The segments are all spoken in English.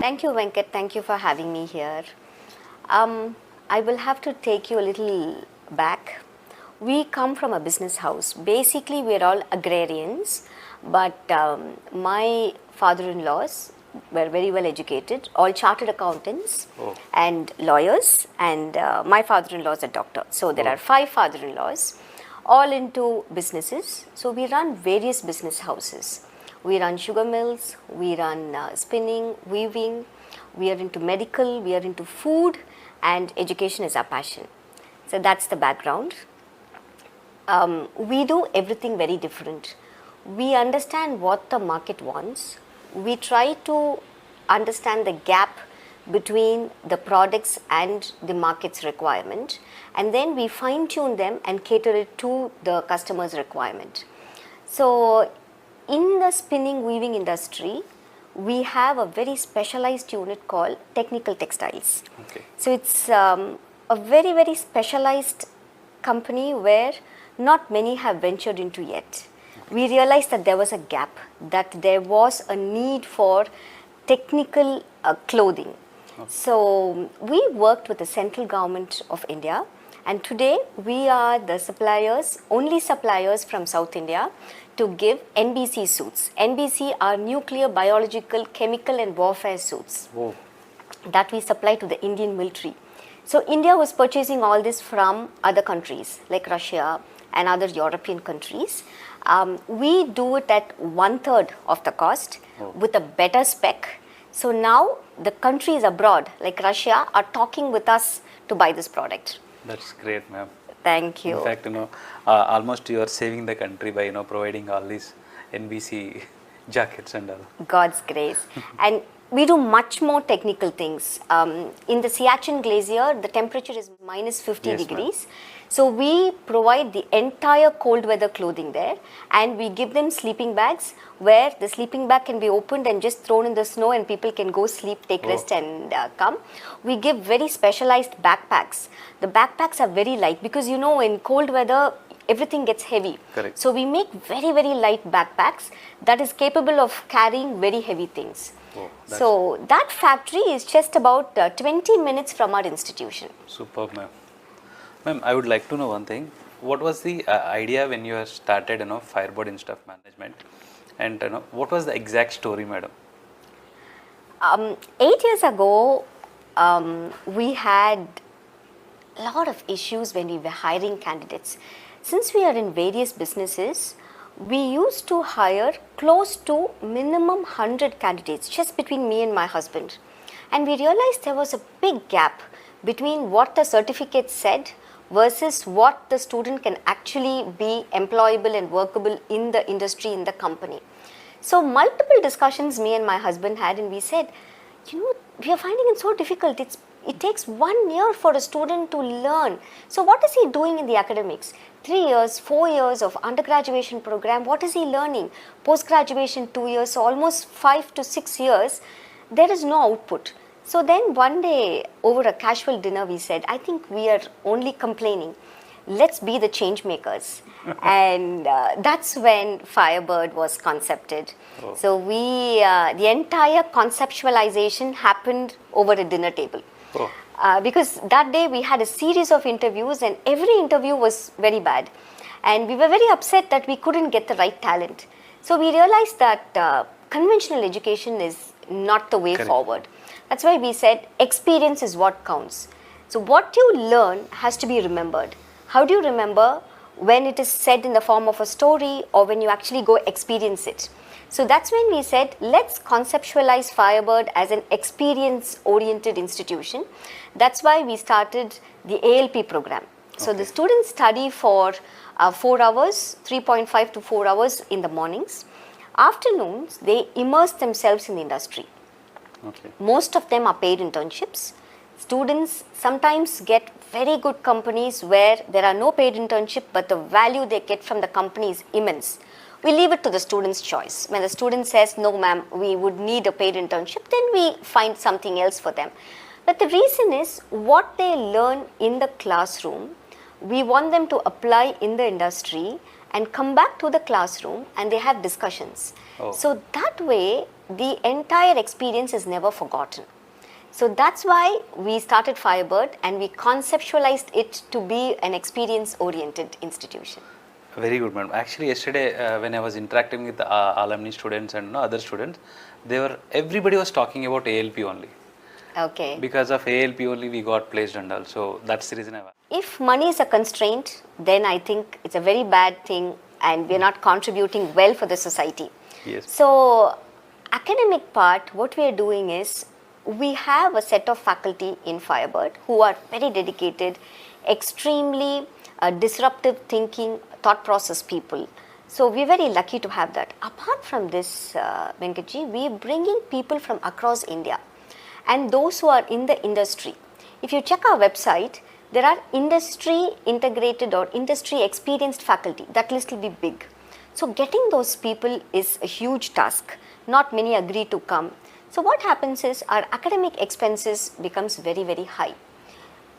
Thank you, Venkat. Thank you for having me here. I will have to take you a little back. We come from a business house. Basically, we're all agrarians, but my father-in-laws were very well educated, all chartered accountants and lawyers, and my father-in-law is a doctor. So there are 5 father-in-laws, all into businesses. So we run various business houses. We run sugar mills, we run spinning, weaving, we are into medical, we are into food, and education is our passion. So that's the background. We do everything very different. We understand what the market wants. We try to understand the gap between the products and the market's requirement, and then we fine tune them and cater it to the customer's requirement. So in the spinning weaving industry, we have a very specialized unit called technical textiles. Okay. So it's a very, very specialized company where not many have ventured into yet. We realized that there was a gap, that there was a need for technical clothing. Okay. So we worked with the central government of India, and today we are the suppliers, only suppliers from South India to give NBC suits. NBC are nuclear, biological, chemical and warfare suits that we supply to the Indian military. So India was purchasing all this from other countries like Russia and other European countries. We do it at 1/3 of the cost with a better spec. So now the countries abroad like Russia are talking with us to buy this product. That's great, ma'am. Thank you. In fact, almost you are saving the country by providing all these NBC jackets and all. God's grace. And we do much more technical things. In the Siachen Glacier, the temperature is minus 50 degrees. So we provide the entire cold weather clothing there, and we give them sleeping bags where the sleeping bag can be opened and just thrown in the snow and people can go sleep, take rest and come. We give very specialized backpacks. The backpacks are very light because in cold weather everything gets heavy. Correct. So we make very, very light backpacks that is capable of carrying very heavy things. So that factory is just about 20 minutes from our institution. Superb, ma'am. Ma'am, I would like to know one thing. What was the idea when you started, Fireboard in Stuff Management, and what was the exact story, madam? 8 years ago, we had a lot of issues when we were hiring candidates. Since we are in various businesses, we used to hire close to minimum 100 candidates just between me and my husband. And we realized there was a big gap between what the certificate said versus what the student can actually be employable and workable in the industry, in the company. So multiple discussions me and my husband had, and we said, we are finding it so difficult. It takes 1 year for a student to learn. So what is he doing in the academics? 3 years, 4 years of undergraduation program, what is he learning? Post-graduation 2 years, so almost 5 to 6 years, there is no output. So then one day over a casual dinner we said, I think we are only complaining. Let's be the change makers. And that's when Firebird was concepted. So the entire conceptualization happened over a dinner table. Because that day we had a series of interviews and every interview was very bad. And we were very upset that we couldn't get the right talent. So we realized that conventional education is not the way forward. That's why we said experience is what counts. So what you learn has to be remembered. How do you remember? When it is said in the form of a story or when you actually go experience it. So that's when we said, let's conceptualize Firebird as an experience-oriented institution. That's why we started the ALP program. So the students study for 4 hours, 3.5 to 4 hours in the mornings. Afternoons, they immerse themselves in the industry. Most of them are paid internships. Students sometimes get very good companies where there are no paid internship, but the value they get from the company is immense. We leave it to the student's choice. When the student says, no ma'am, we would need a paid internship, then we find something else for them. But the reason is what they learn in the classroom, we want them to apply in the industry and come back to the classroom and they have discussions. Oh. So that way, the entire experience is never forgotten. So that's why we started Firebird and we conceptualized it to be an experience-oriented institution. Very good, madam. Actually, yesterday when I was interacting with alumni students and other students, everybody was talking about ALP only. Okay. Because of ALP only we got placed and all. So that's the reason I was. If money is a constraint, then I think it's a very bad thing and we're not contributing well for the society. Yes. So academic part, what we are doing is we have a set of faculty in Firebird who are very dedicated, extremely disruptive thinking, thought process people. So we're very lucky to have that. Apart from this, Venkatji, we're bringing people from across India and those who are in the industry. If you check our website, there are industry integrated or industry experienced faculty. That list will be big. So getting those people is a huge task. Not many agree to come. So what happens is our academic expenses becomes very, very high.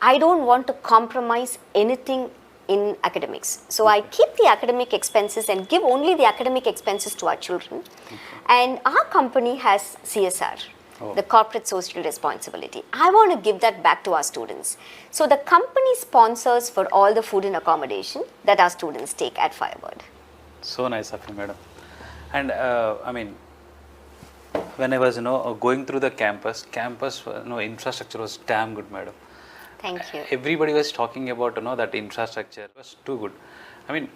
I don't want to compromise anything in academics. So I keep the academic expenses and give only the academic expenses to our children. And our company has CSR. The corporate social responsibility. I want to give that back to our students. So the company sponsors for all the food and accommodation that our students take at Firebird. So nice of you, madam. And I mean, when I was going through the campus infrastructure was damn good, madam. Thank you. Everybody was talking about that infrastructure was too good. I mean,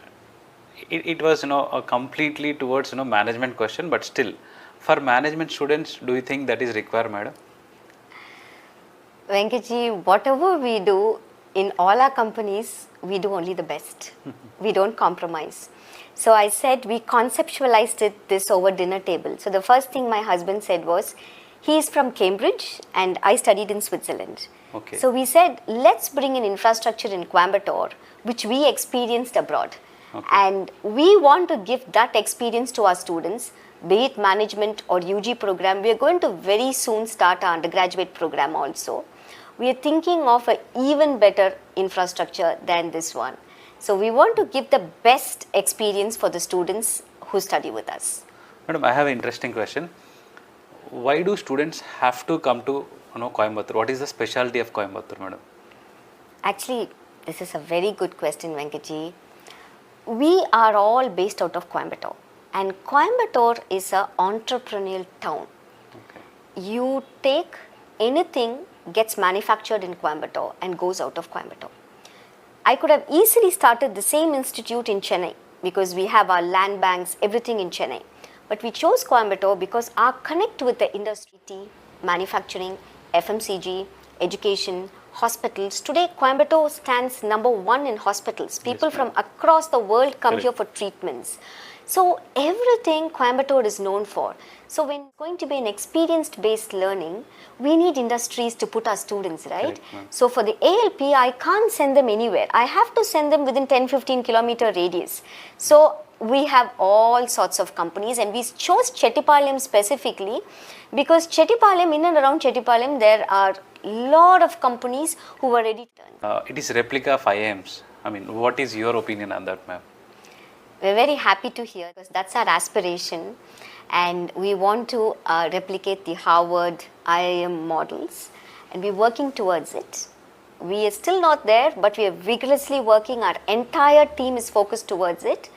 it was completely towards management question, but still. For management students, do you think that is required, madam? Venkatji, whatever we do in all our companies, we do only the best. We don't compromise. So I said we conceptualized this over dinner table. So the first thing my husband said was, he is from Cambridge and I studied in Switzerland. Okay. So we said, let's bring an infrastructure in Coimbatore, which we experienced abroad. Okay. And we want to give that experience to our students, be it management or UG program. We are going to very soon start our undergraduate program also. We are thinking of an even better infrastructure than this one. So we want to give the best experience for the students who study with us. Madam, I have an interesting question. Why do students have to come to Coimbatore? What is the specialty of Coimbatore, madam? Actually, this is a very good question, Venkatji. We are all based out of Coimbatore. And Coimbatore is an entrepreneurial town. Okay. You take anything gets manufactured in Coimbatore and goes out of Coimbatore. I could have easily started the same institute in Chennai because we have our land banks, everything in Chennai. But we chose Coimbatore because our connect with the industry, manufacturing, FMCG, education, hospitals. Today, Coimbatore stands #1 in hospitals. People from across the world come here for treatments. So everything Coimbatore is known for. So when it's going to be an experience-based learning, we need industries to put our students, right? So for the ALP, I can't send them anywhere. I have to send them within 10-15 kilometer radius. So we have all sorts of companies and we chose Chettipalayam specifically because Chettipalayam, in and around Chettipalayam, there are a lot of companies who are ready to turn. It is replica of IIMs. I mean, what is your opinion on that, ma'am? We're very happy to hear because that's our aspiration and we want to replicate the Harvard IIM models and we're working towards it. We are still not there, but we are vigorously working. Our entire team is focused towards it.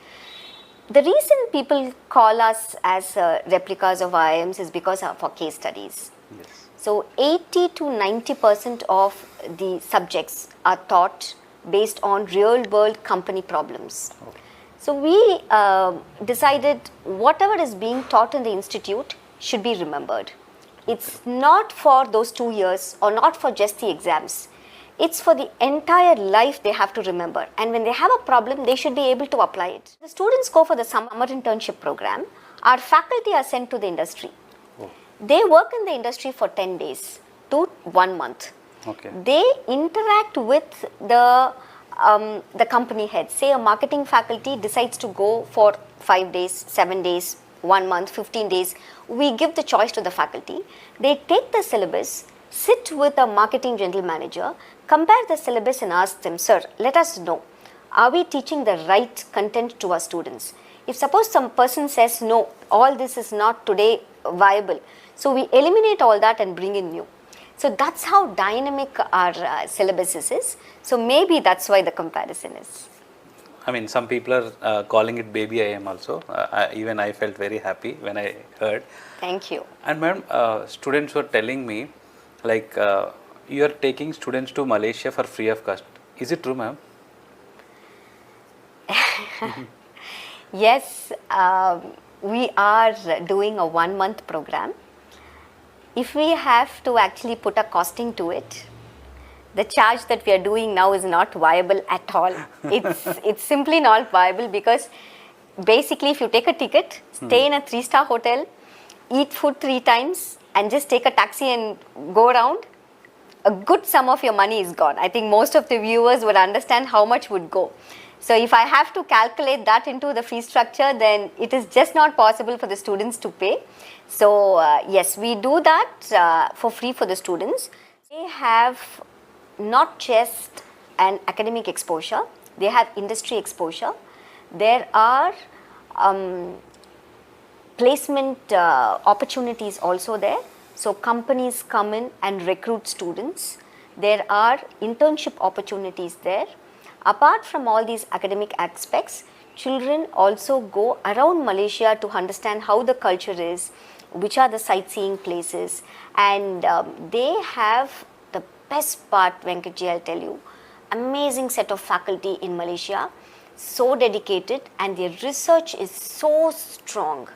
The reason people call us as replicas of IIMs is because of our case studies. Yes. So 80 to 90% of the subjects are taught based on real world company problems. Okay. So we decided whatever is being taught in the institute should be remembered. It's not for those 2 years or not for just the exams. It's for the entire life they have to remember. And when they have a problem, they should be able to apply it. The students go for the summer internship program. Our faculty are sent to the industry. Oh. They work in the industry for 10 days to 1 month. Okay. They interact with the company head. Say a marketing faculty decides to go for 5 days, 7 days, 1 month, 15 days. We give the choice to the faculty. They take the syllabus, sit with a marketing general manager, compare the syllabus and ask them, sir, let us know Are we teaching the right content to our students? If suppose some person says, no, all this is not today viable, so we eliminate all that and bring in new. So that's how dynamic our syllabus is. So maybe that's why the comparison is. I mean, some people are calling it baby IM also. Even I felt very happy when I heard. Thank you. And madam, students were telling me, like, you are taking students to Malaysia for free of cost. Is it true, ma'am? Yes, we are doing a 1 month program. If we have to actually put a costing to it, the charge that we are doing now is not viable at all. It's simply not viable, because basically if you take a ticket, stay in a 3-star hotel, eat food 3 times and just take a taxi and go around, a good sum of your money is gone. I think most of the viewers would understand how much would go. So if I have to calculate that into the fee structure, then it is just not possible for the students to pay. So yes, we do that for free for the students. They have not just an academic exposure, they have industry exposure. There are placement opportunities also there. So companies come in and recruit students. There are internship opportunities there. Apart from all these academic aspects, children also go around Malaysia to understand how the culture is, which are the sightseeing places, and they have the best part, Venkatji, I'll tell you, amazing set of faculty in Malaysia, so dedicated, and their research is so strong.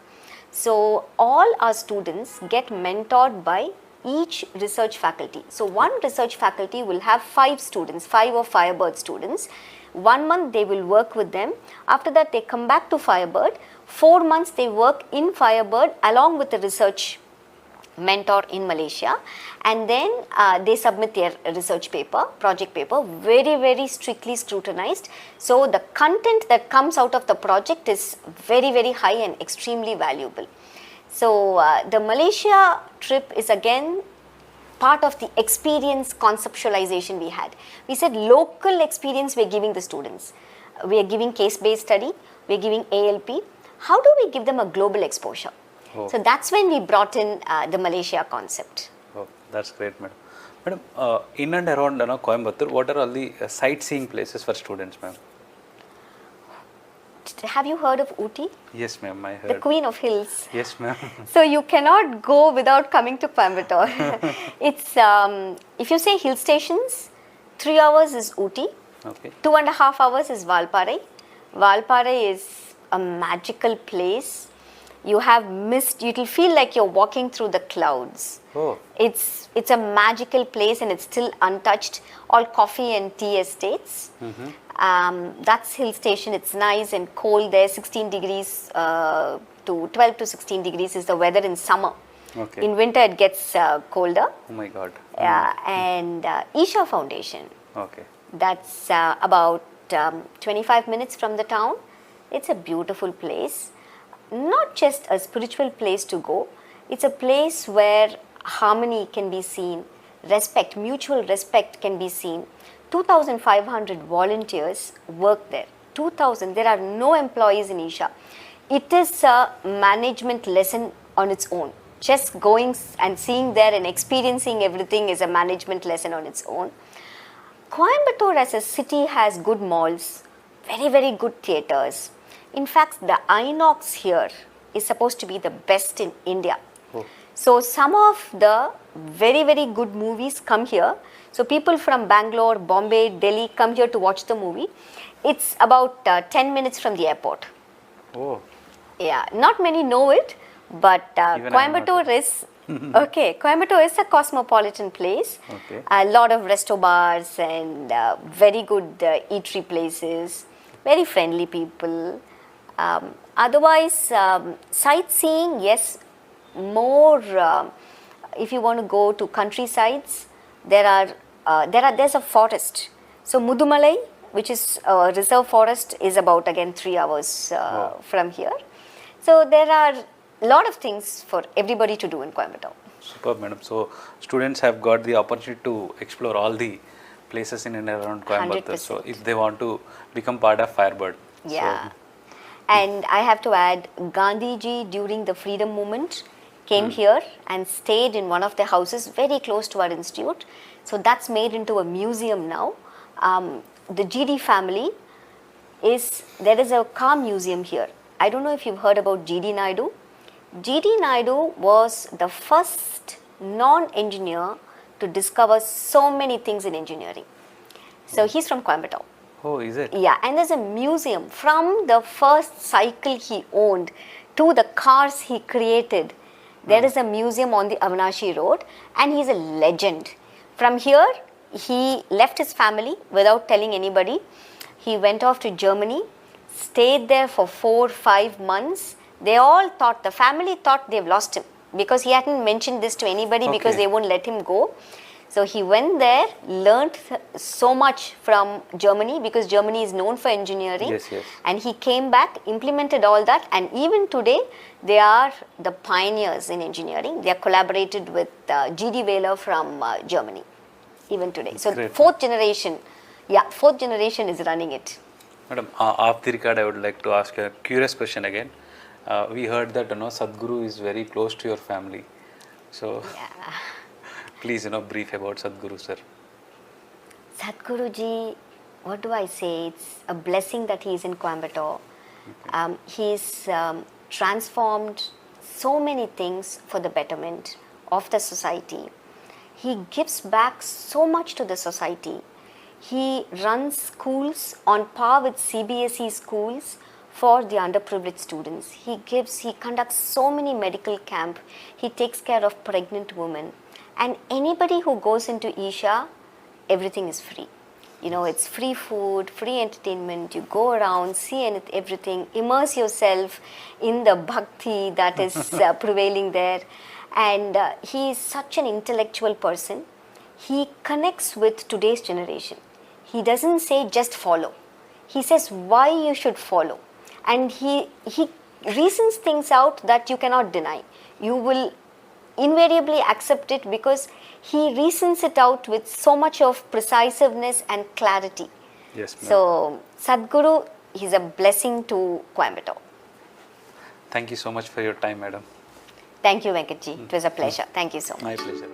So all our students get mentored by each research faculty. So one research faculty will have 5 students, 5 or Firebird students. 1 month they will work with them. After that they come back to Firebird. 4 months they work in Firebird along with the research mentor in Malaysia, and then they submit their research paper, project paper, very, very strictly scrutinized. So the content that comes out of the project is very, very high and extremely valuable. So the Malaysia trip is again part of the experience conceptualization we had. We said local experience we are giving the students. We are giving case-based study, we are giving ALP. How do we give them a global exposure? Oh. So that's when we brought in the Malaysia concept. Oh, that's great, madam. Madam, in and around Coimbatore, what are all the sightseeing places for students, ma'am? Have you heard of Ooty? Yes, ma'am, I heard. The Queen of Hills. Yes, ma'am. So you cannot go without coming to Coimbatore. It's, if you say hill stations, 3 hours is Ooty, Okay. 2.5 hours is Valparai. Valparai is a magical place. You have mist, you will feel like you're walking through the clouds. Oh. It's a magical place and it's still untouched. All coffee and tea estates. That's hill station. It's nice and cold there. 16 degrees to 12 to 16 degrees is the weather in summer. Okay. In winter it gets colder. Oh my God. And Isha Foundation. Okay. That's about 25 minutes from the town. It's a beautiful place. Not just a spiritual place to go, it's a place where harmony can be seen, respect, mutual respect can be seen. 2,500 volunteers work there. 2,000, there are no employees in Isha. It is a management lesson on its own. Just going and seeing there and experiencing everything is a management lesson on its own. Coimbatore as a city has good malls, very, very good theatres. In fact, the Inox here is supposed to be the best in India. Oh. So some of the very, very good movies come here. So people from Bangalore, Bombay, Delhi come here to watch the movie. It's about 10 minutes from the airport. Oh. Yeah, not many know it, but Coimbatore is okay. Coimbatore is a cosmopolitan place. Okay. A lot of resto bars and very good eatery places. Very friendly people. Otherwise, sightseeing, yes, more. If you want to go to countrysides, there's a forest. So Mudumalai, which is a reserve forest, is about again 3 hours from here. So there are a lot of things for everybody to do in Coimbatore. Superb, madam. So students have got the opportunity to explore all the places in and around Coimbatore. So 100%. if they want to become part of Firebird, Yeah. And I have to add, Gandhiji during the freedom movement came here and stayed in one of the houses very close to our institute. So that's made into a museum now. The GD family there is a car museum here. I don't know if you've heard about GD Naidu. GD Naidu was the first non-engineer to discover so many things in engineering. So he's from Coimbatore. oh, is it? Yeah, and there's a museum from the first cycle he owned to the cars he created. There is a museum on the Avinashi Road, and he's a legend. From here, he left his family without telling anybody. He went off to Germany, stayed there for 4-5 months. They all thought, the family thought they've lost him because he hadn't mentioned this to anybody because Okay. they won't let him go. So he went there, learnt so much from Germany because Germany is known for engineering. Yes, yes. And he came back, implemented all that, and even today they are the pioneers in engineering. They are collaborated with GD Whaler from Germany, even today. So Great. fourth generation is running it. Madam, off the record, I would like to ask a curious question again. We heard that Sadhguru is very close to your family. So Yeah. please brief about Sadhguru, sir. Sadhguruji, what do I say? It's a blessing that he is in Coimbatore. He's transformed so many things for the betterment of the society. He gives back so much to the society. He runs schools on par with CBSE schools for the underprivileged students. He conducts so many medical camps. He takes care of pregnant women. And anybody who goes into Isha, everything is free. It's free food, free entertainment. You go around, see everything, immerse yourself in the bhakti that is prevailing there. And he is such an intellectual person. He connects with today's generation. He doesn't say just follow. He says why you should follow. And he reasons things out that you cannot deny. You will invariably accept it because he reasons it out with so much of precisiveness and clarity. Yes, ma'am. So Sadhguru, he's a blessing to Coimbatore. Thank you so much for your time, madam. Thank you, Venkatji. It was a pleasure. Thank you so much. My pleasure.